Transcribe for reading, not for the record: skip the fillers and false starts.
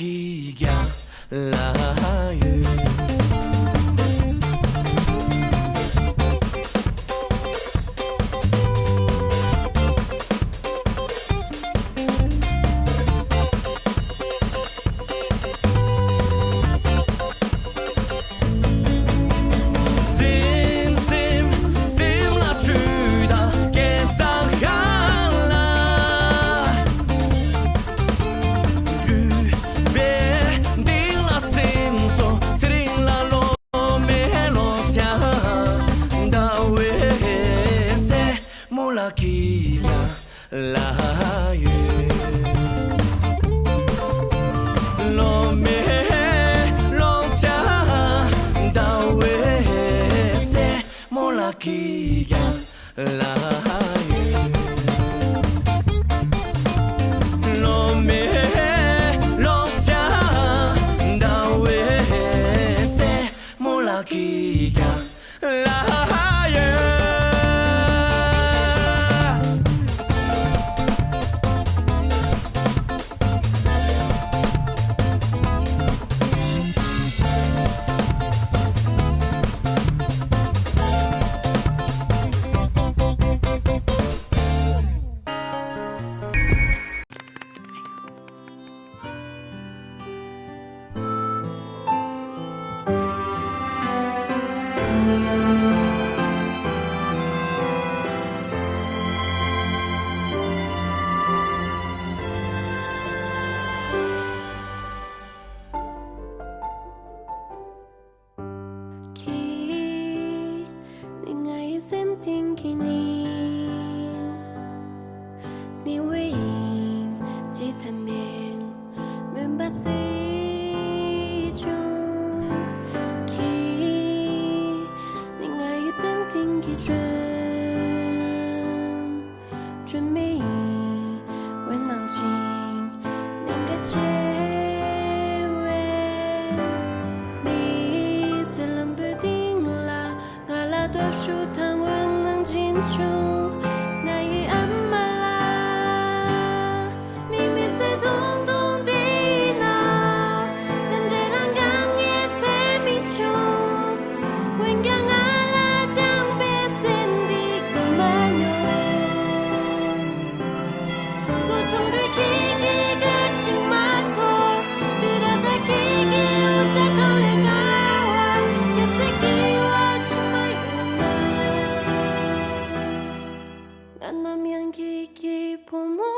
기가 라유 기가 라유 로메 로자 다웨세 몰라 기가 라유 로메 로자 다웨세 몰라 기가 라유 xem tiếng kỷ niệm你回应吉他面明白是种起你爱xem tiếng kỷ准备为难情能该结尾你在冷不丁啦我拉多数他进出那一暗马拉，明明在痛痛的那，三界让刚也在迷处，温刚阿拉将别森的格曼哟，我从对起给个情马错，对他在起给我在考虑高啊，也是给我情马哟。Ganam yang kiki pomo